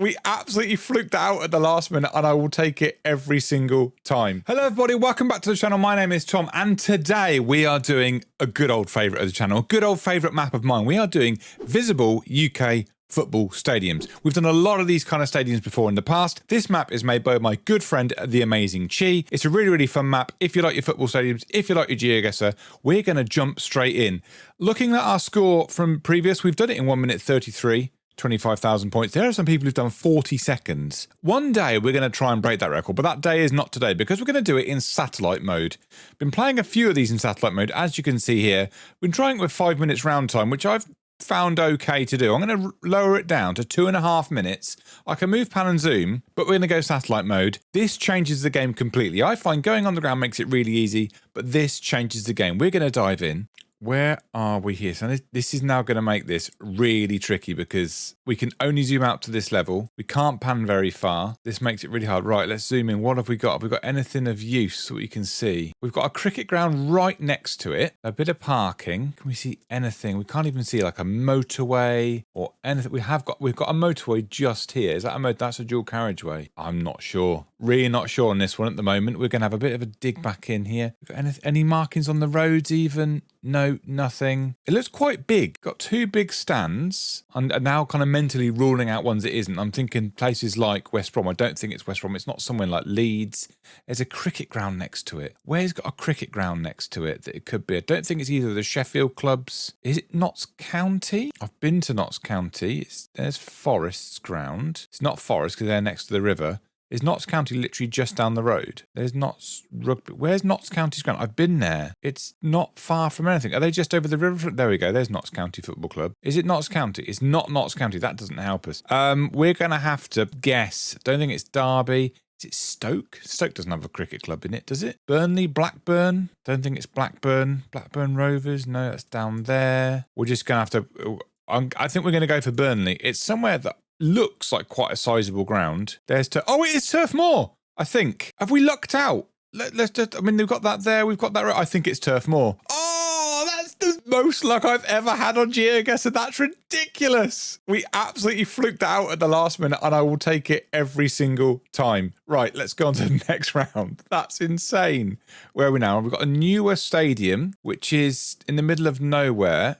We absolutely fluked out at the last minute, and I will take it every single time. Hello, everybody. Welcome back to the channel. My name is Tom, and today we are doing a good old favourite of the channel, a good old favourite map of mine. We are doing visible UK football stadiums. We've done a lot of these kind of stadiums before in the past. This map is made by my good friend, the amazing Chi. It's a really, really fun map. If you like your football stadiums, if you like your GeoGuessr, we're going to jump straight in. Looking at our score from previous, we've done it in 1 minute 33. 25,000 points. There are some people who've done 40 seconds. One day we're going to try and break that record, but that day is not today because we're going to do it in satellite mode. Been playing a few of these in satellite mode, as you can see here. Been trying it with 5 minutes round time, which I've found okay to do. I'm going to lower it down to 2.5 minutes. I can move pan and zoom, but we're going to go satellite mode. This changes the game completely. I find going on the ground makes it really easy, but this changes the game. We're going to dive in. Where are we here? So this is now going to make this really tricky because we can only zoom out to this level. We can't pan very far. This makes it really hard. Right, let's zoom in. What have we got? Have we got anything of use that we can see? We've got a cricket ground right next to it. A bit of parking. Can we see anything? We can't even see like a motorway or anything. We've got a motorway just here. Is that that's a dual carriageway? I'm not sure. Really not sure on this one at the moment. We're going to have a bit of a dig back in here. We've got any markings on the roads even? No, nothing. It looks quite big. Got two big stands. I'm now kind of mentally ruling out ones it isn't. I'm thinking places like West Brom. I don't think it's West Brom. It's not somewhere like Leeds. There's a cricket ground next to it. Where's got a cricket ground next to it that it could be? I don't think it's either of the Sheffield clubs. Is it Notts County? I've been to Notts County. There's Forest's ground. It's not Forest because they're next to the river. Is Notts County literally just down the road? There's Notts Rugby. Where's Notts County's ground? I've been there. It's not far from anything. Are they just over the river? There we go. There's Notts County Football Club. Is it Notts County? It's not Notts County. That doesn't help us. We're going to have to guess. Don't think it's Derby. Is it Stoke? Stoke doesn't have a cricket club in it, does it? Burnley? Blackburn? Don't think it's Blackburn. Blackburn Rovers? No, that's down there. We're just going to have to... I think we're going to go for Burnley. It's somewhere that looks like quite a sizable ground. There's oh, it is Turf Moor, I think. Have we lucked out? Let's just, I mean, we've got that there. We've got that right. I think it's Turf Moor. Oh, that's the most luck I've ever had on GeoGuessr. That's ridiculous. We absolutely fluked out at the last minute, and I will take it every single time. Right, let's go on to the next round. That's insane. Where are we now? We've got a newer stadium, which is in the middle of nowhere.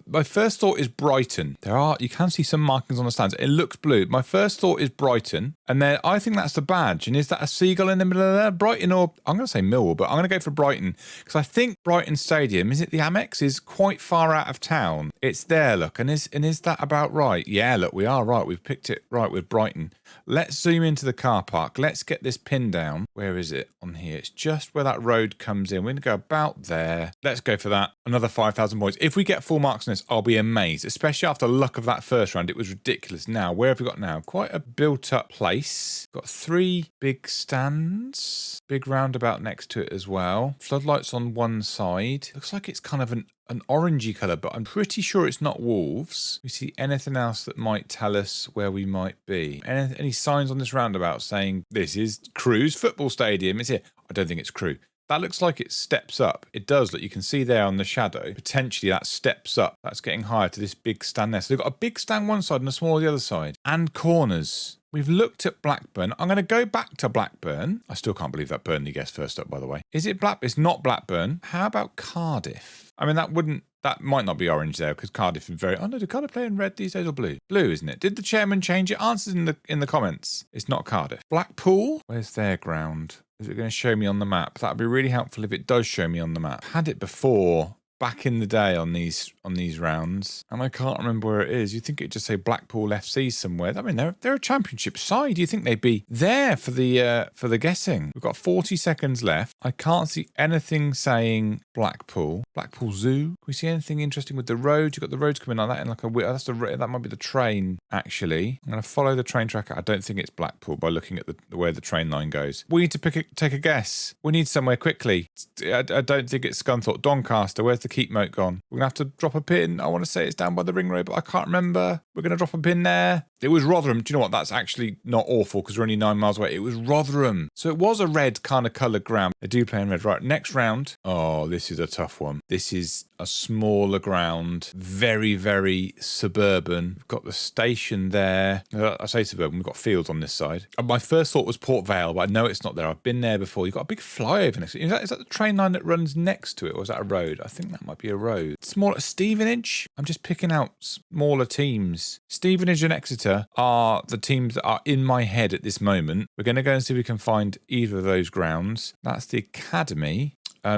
My first thought is Brighton. You can see some markings on the stands. It looks blue. My first thought is Brighton. And then I think that's the badge. And is that a seagull in the middle of there? Brighton or, I'm going to say Millwall, but I'm going to go for Brighton. Because I think Brighton Stadium, is it the Amex, is quite far out of town. It's there, look. And is that about right? Yeah, look, we are right. We've picked it right with Brighton. Let's zoom into the car park. Let's get this pin down. Where is it on here? It's just where that road comes in. We're going to go about there. Let's go for that. Another 5,000 points. If we get full marks on this, I'll be amazed, especially after the luck of that first round. It was ridiculous. Now, where have we got now? Quite a built-up place. Got 3 big stands. Big roundabout next to it as well. Floodlights on one side. Looks like it's kind of an orangey colour, but I'm pretty sure it's not Wolves. We see anything else that might tell us where we might be? Any signs on this roundabout saying this is Crew's football stadium? Is it? I don't think it's Crew. That looks like it steps up. It does. Look, you can see there on the shadow. Potentially that steps up. That's getting higher to this big stand there. So they've got a big stand one side and a small the other side. And corners. We've looked at Blackburn. I'm going to go back to Blackburn. I still can't believe that Burnley guessed first up, by the way. Is it Blackburn? It's not Blackburn. How about Cardiff? I mean, that might not be orange there because Cardiff is very... Oh no, do Cardiff play in red these days or blue? Blue, isn't it? Did the chairman change it? Answers in the comments. It's not Cardiff. Blackpool? Where's their ground? Is it going to show me on the map? That'd be really helpful if it does show me on the map. Had it before, back in the day on these rounds, and I can't remember where it is. You think it'd just say Blackpool FC somewhere? I mean, they're a championship side. You think they'd be there for the guessing? We've got 40 seconds left. I can't see anything saying Blackpool. Blackpool Zoo. Can we see anything interesting with the road? You've got the roads coming like that in like a that might be the train. Actually, I'm going to follow the train track. I don't think it's Blackpool by looking at the way the train line goes. We need to take a guess. We need somewhere quickly. I don't think it's Scunthorpe. Doncaster. Where's the keep moat gone? We're going to have to drop a pin. I want to say it's down by the ring road, but I can't remember. We're going to drop a pin there. It was Rotherham. Do you know what? That's actually not awful because we're only 9 miles away. It was Rotherham. So it was a red kind of coloured ground. They do play in red. Right, next round. Oh, this is a tough one. This is a smaller ground, very, very suburban. We've got the station there. I say suburban, we've got fields on this side. And my first thought was Port Vale, but I know it's not there. I've been there before. You've got a big flyover next to it. Is that the train line that runs next to it, or is that a road? I think that might be a road. Smaller Stevenage. I'm just picking out smaller teams. Stevenage and Exeter are the teams that are in my head at this moment. We're going to go and see if we can find either of those grounds. That's the academy.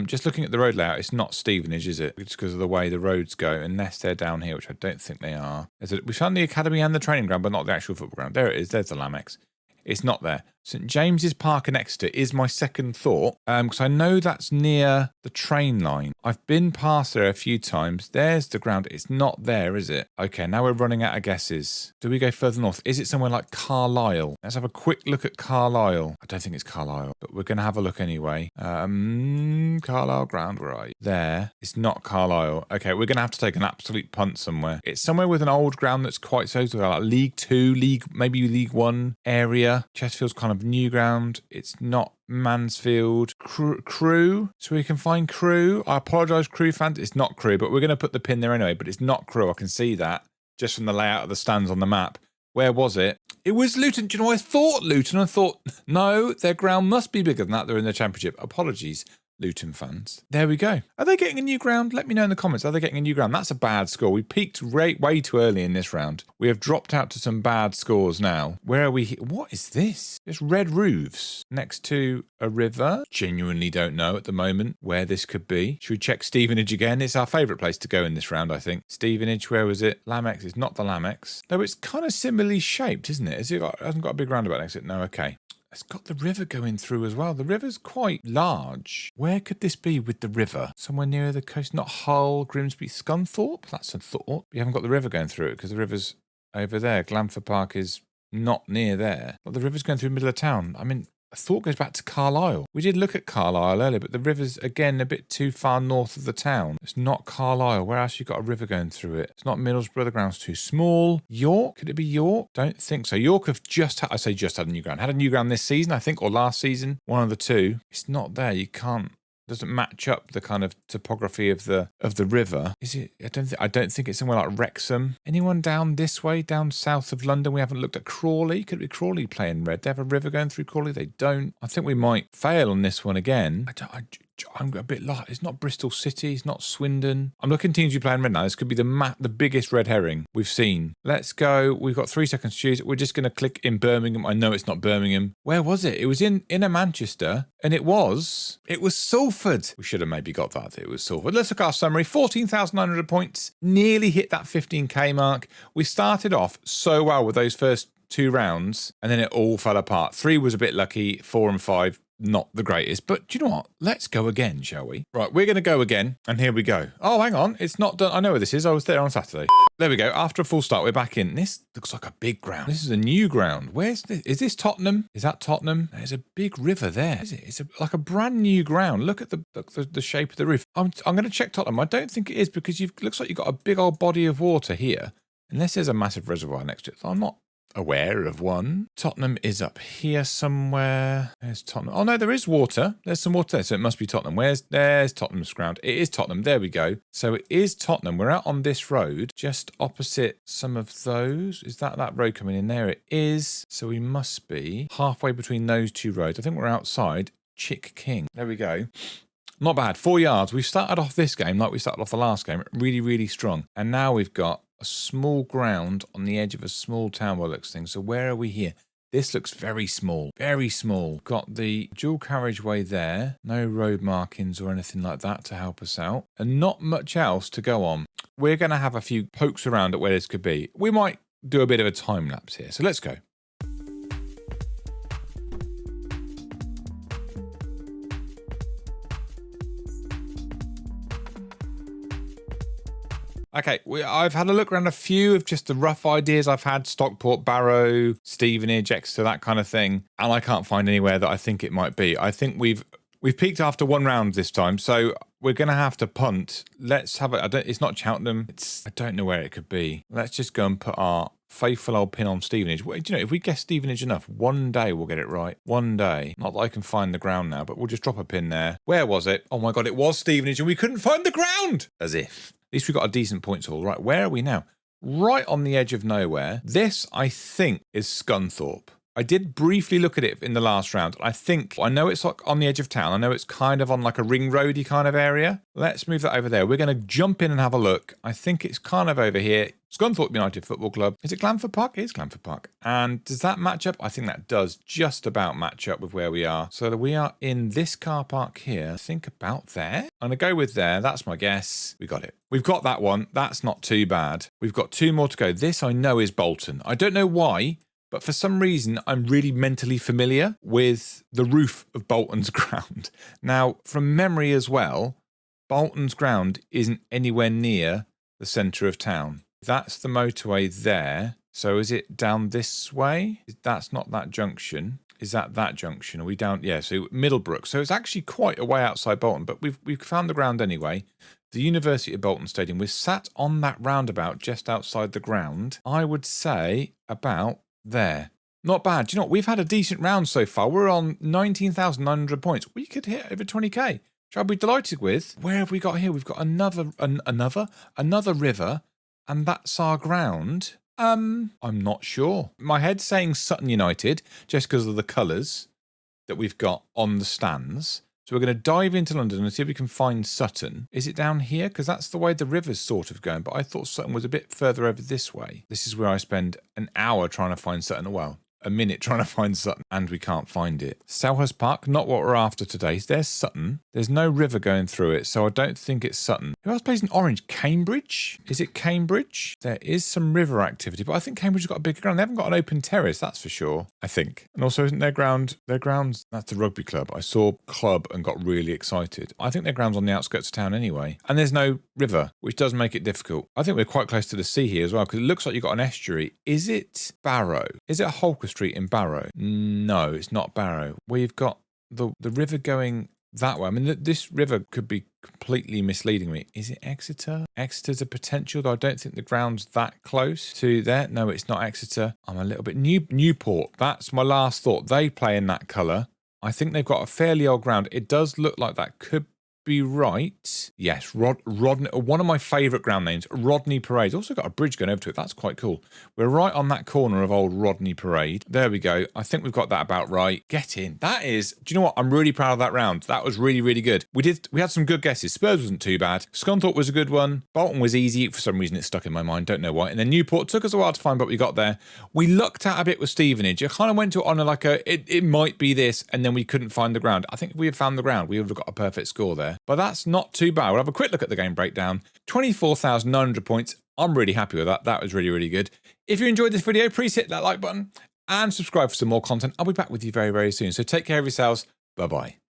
Just looking at the road layout, it's not Stevenage, is it? Just because of the way the roads go, unless they're down here, which I don't think they are. We found the academy and the training ground, but not the actual football ground. There it is. There's the Lamex. It's not there. St James's Park in Exeter is my second thought, because I know that's near the train line. I've been past there a few times. There's the ground. It's not there, is it? Okay, now we're running out of guesses. Do we go further north? Is it somewhere like Carlisle? Let's have a quick look at Carlisle. I don't think it's Carlisle, but we're going to have a look anyway. Carlisle ground, where are you? There. It's not Carlisle. Okay, we're going to have to take an absolute punt somewhere. It's somewhere with an old ground that's quite so like League 2, maybe League 1 area. Chesterfield's kind of new ground. It's not Mansfield. Crewe. So we can find Crewe. I apologise, Crewe fans. It's not Crewe, but we're going to put the pin there anyway. But it's not Crewe. I can see that just from the layout of the stands on the map. Where was it? It was Luton. Do you know, I thought Luton. I thought, no, their ground must be bigger than that. They're in the Championship. Apologies, Luton fans. There we go. Are they getting a new ground? Let me know in the comments. Are they getting a new ground? That's a bad score. We peaked way too early in this round. We have dropped out to some bad scores now. Where are we? What is this? It's red roofs next to a river. Genuinely don't know at the moment where this could be. Should we check Stevenage again? It's our favourite place to go in this round, I think. Stevenage, where was it? Lamex. It's not the Lamex. Though it's kind of similarly shaped, isn't it? It hasn't got a big roundabout next to it. No, okay. It's got the river going through as well. The river's quite large. Where could this be with the river? Somewhere near the coast, not Hull, Grimsby, Scunthorpe? That's a thought. You haven't got the river going through it because the river's over there. Glanford Park is not near there. But the river's going through the middle of town. I mean, a thought goes back to Carlisle. We did look at Carlisle earlier, but the river's, again, a bit too far north of the town. It's not Carlisle. Where else you got a river going through it? It's not Middlesbrough. The ground's too small. York? Could it be York? Don't think so. York have just had a new ground. Had a new ground this season, I think, or last season. One of the two. It's not there. You can't. Doesn't match up the kind of topography of the river. Is it? I don't think it's somewhere like Wrexham. Anyone down this way, down south of London? We haven't looked at Crawley. Could it be Crawley playing red? They have a river going through Crawley. They don't. I think we might fail on this one again. I'm a bit lost. It's not Bristol City. It's not Swindon. I'm looking at teams who play in red now. This could be the biggest red herring we've seen. Let's go. We've got 3 seconds to choose. We're just going to click in Birmingham. I know it's not Birmingham. Where was it? It was in a Manchester, and it was Salford. We should have maybe got that. It was Salford. Let's look at our summary. 14,900 points. Nearly hit that 15k mark. We started off so well with those first 2 rounds, and then it all fell apart. 3 was a bit lucky. 4 and 5. Not the greatest, but do you know what? Let's go again, shall we? Right, we're going to go again, and here we go. Oh, hang on, it's not done. I know where this is. I was there on Saturday. There we go. After a full start, we're back in. This looks like a big ground. This is a new ground. Where's this? Is this Tottenham? Is that Tottenham? There's a big river there. Is it? It's like a brand new ground. Look at the shape of the roof. I'm going to check Tottenham. I don't think it is because looks like you've got a big old body of water here. Unless there's a massive reservoir next to it. So I'm not aware of one. Tottenham is up here somewhere. There's Tottenham. Oh no, there is water. There's some water there, so it must be Tottenham. There's Tottenham's ground. It is Tottenham. There we go. So it is Tottenham. We're out on this road, just opposite some of those. Is that road coming in there? It is. So we must be halfway between those 2 roads. I think we're outside Chick King. There we go. Not bad. 4 yards. We've started off this game like we started off the last game. Really, really strong. And now we've got a small ground on the edge of a small town by looks things. So where are we here? This looks very small. Very small. Got the dual carriageway there. No road markings or anything like that to help us out. And not much else to go on. We're going to have a few pokes around at where this could be. We might do a bit of a time lapse here. So let's go. Okay, I've had a look around a few of just the rough ideas I've had. Stockport, Barrow, Stevenage, Exeter, that kind of thing. And I can't find anywhere that I think it might be. I think we've We've peaked after 1 round this time, so we're going to have to punt. Let's have it. It's not Cheltenham. I don't know where it could be. Let's just go and put our faithful old pin on Stevenage. Do you know, if we guess Stevenage enough, one day we'll get it right. One day. Not that I can find the ground now, but we'll just drop a pin there. Where was it? Oh my God, it was Stevenage and we couldn't find the ground. As if. At least we got a decent points haul. Right, where are we now? Right on the edge of nowhere. This, I think, is Scunthorpe. I did briefly look at it in the last round. I know it's like on the edge of town. I know it's kind of on like a ring roady kind of area. Let's move that over there. We're going to jump in and have a look. I think it's kind of over here. Scunthorpe United Football Club. Is it Glanford Park? It is Glanford Park. And does that match up? I think that does just about match up with where we are. So that we are in this car park here. I think about there. I'm going to go with there. That's my guess. We got it. We've got that one. That's not too bad. We've got 2 more to go. This I know is Bolton. I don't know why, but for some reason, I'm really mentally familiar with the roof of Bolton's ground. Now, from memory as well, Bolton's ground isn't anywhere near the centre of town. That's the motorway there. So is it down this way? That's not that junction. Is that junction? Are we down? Yeah, so Middlebrook. So it's actually quite a way outside Bolton, but we've found the ground anyway. The University of Bolton Stadium. We're sat on that roundabout just outside the ground. I would say about there. Not bad. Do you know what? We've had a decent round so far. We're on 19,900 points. We could hit over 20k, which I'll be delighted with. Where have we got here? We've got another river, and that's our ground. I'm not sure. My head's saying Sutton United just because of the colours that we've got on the stands. So we're going to dive into London and see if we can find Sutton. Is it down here? Because that's the way the river's sort of going. But I thought Sutton was a bit further over this way. This is where I spend an hour trying to find Sutton. Well, a minute trying to find Sutton, and we can't find it. Selhurst Park, not what we're after today. There's Sutton. There's no river going through it, so I don't think it's Sutton. Who else plays in orange? Cambridge? Is it Cambridge? There is some river activity, but I think Cambridge has got a bigger ground. They haven't got an open terrace, that's for sure, I think. And also, isn't their ground's, that's the rugby club. I saw club and got really excited. I think their ground's on the outskirts of town anyway. And there's no river, which does make it difficult. I think we're quite close to the sea here as well, because it looks like you've got an estuary. Is it Barrow? Is it Holker Street in Barrow? No, it's not Barrow. We've got the river going that way. I mean, this river could be completely misleading me. Is it Exeter? Exeter's a potential, though I don't think the ground's that close to there. No, it's not Exeter. I'm a little bit... Newport, that's my last thought. They play in that colour. I think they've got a fairly old ground. It does look like that could be right. Yes, Rodney, one of my favourite ground names, Rodney Parade. Also got a bridge going over to it. That's quite cool. We're right on that corner of old Rodney Parade. There we go. I think we've got that about right. Get in. That is, do you know what? I'm really proud of that round. That was really, really good. We had some good guesses. Spurs wasn't too bad. Scunthorpe was a good one. Bolton was easy. For some reason, it stuck in my mind. Don't know why. And then Newport took us a while to find, but we got there. We looked at a bit with Stevenage. I kind of went to it on it might be this, and then we couldn't find the ground. I think if we had found the ground, we would have got a perfect score there. But that's not too bad. We'll have a quick look at the game breakdown. 24,900 points. I'm really happy with that. That was really, really good. If you enjoyed this video, please hit that like button and subscribe for some more content. I'll be back with you very, very soon. So take care of yourselves. Bye-bye.